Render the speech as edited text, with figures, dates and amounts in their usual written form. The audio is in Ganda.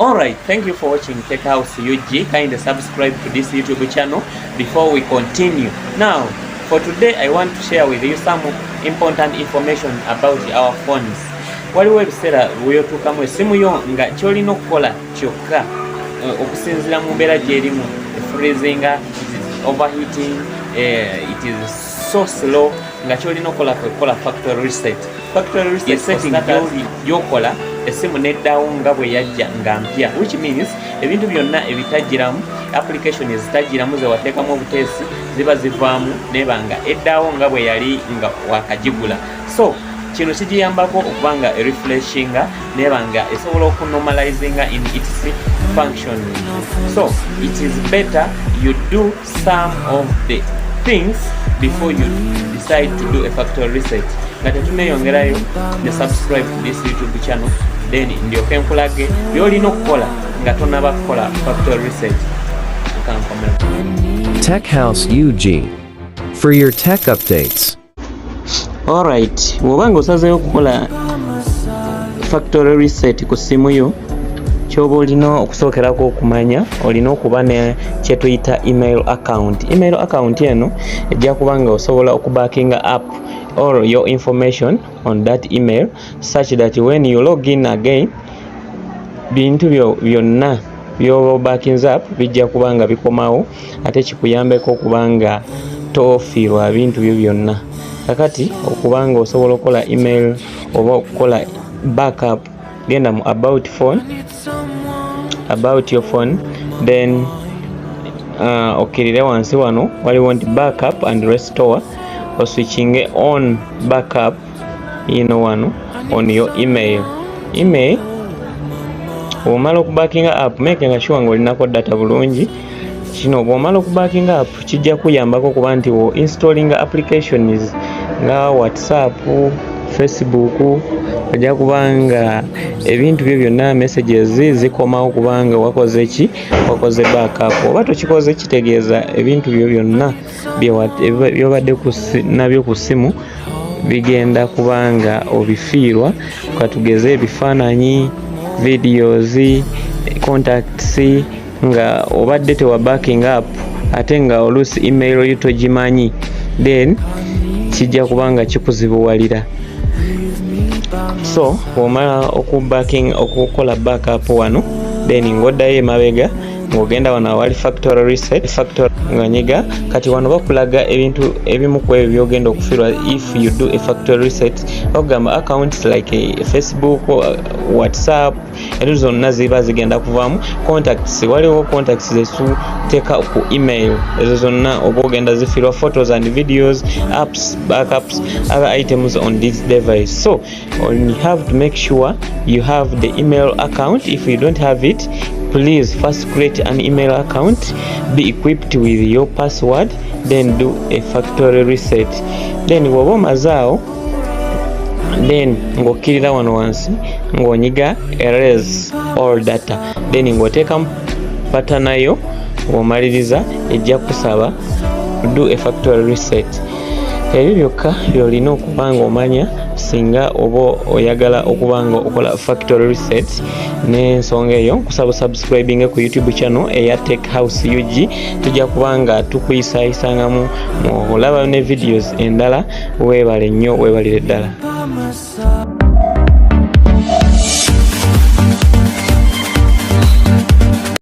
Alright, thank you for watching Tech House UG. Kindly subscribe to this YouTube channel before we continue. Now, for today I want to share with you some important information about our phones. Waliwo ebiseera weyotuukamu essimu yo nga kyolina okukola kyokka okusinziira mu mbeera gy'erimu freezing, overheating, it is so slow, nga kyolina okukola factory reset. Factory reset gyokola essimu neddawo nga bwe yajja nga mpya, which means ebintu byonna ebitagiramu, application ezitagiramu ze wateekamu obuteesi ziba zivaamu nebanga eddawo nga bwe yali nga wakagigula. So kino kigiyambako okuba nga refreshinga nebanga esobola okunormalizinga in its function. So it is better you do some of the things before you decide to do a factory reset. Nga tetuneyongerayo ne subscribe to this YouTube channel, then ndyoke nkulage byolina okukola nga tonaba kukola factory reset. Tech House UG for your tech updates. Alright, bw'oba nga osazeeyo okukola factory reset ku ssimu yo, kyoba olina okusookerako okumanya, olina okuba ne kye tuyita email account. Email account eno ejja kuba nga osobola okubackinga up all your information on that email such that when you log in again, bintu byonna byoba backings up bijja kuba nga bikomawo, ate kikuyambeko okuba nga tofiirwa bintu byo byonna. Kakati okuba nga osobola okukola email oba okukola backup, genda mu about your phone, then okirire wansi wano waliwo nti backup and restore, or switching on backup wano on your email. Bw'omala okubackinga up, making sure nga olinako data bulungi. Kino bw'omala okubackinga up kijja kuyambako okuba nti wo installing applications nga WhatsApp, Facebook, ojja kubanga ebintu byo byonna messages zikomawo kubanga wakoze backup. Oba tokikoze kitegeeza ebintu byo byonna byobadde nabyo ku ssimu bigenda kubanga obifiirwa. Katugeze ebifaananyi, videos, contacts, nga obadde tewa backing up ate nga oluusi email yo togimanyi, then kijja kubanga kikuzibuwalira. So bw'omala okukola backup wano, then ng'oddayo emabega ng'ogenda wano awali factory reset, nga nyiga kati wano bakulaga ebintu ebimu ku ebyo by'ogenda okufiirwa if you do a factory reset. Ogamba accounts like Facebook, WhatsApp, ezo zonna ziba zigenda kuvaamu. Contacts, waliwo contacts zetuteeka ku email, ezo zonna oba ogenda zifiirwa. Photos and videos, apps, backups, other items on this device. So you have to make sure you have the email account. If you don't have it, please first create an email account, be equipped with your password, then do a factory reset. Then woba mazaawo, then ng'okkirira wano wansi ng'onyiga erase all data, then ng'oteeka patana yo, ng'omaliriza ejja kusaba do a factory reset. Ebyo byokka byolina okuba nga omanya singa oba oyagala okuba nga okola factory reset. N'ensonga eyo nkusaba subscribing ku YouTube channel eya Tech House UG. Tujja kuba nga tukuyisaayisangamu olaba ne videos endala. Weebale nnyo, weebalire ddala.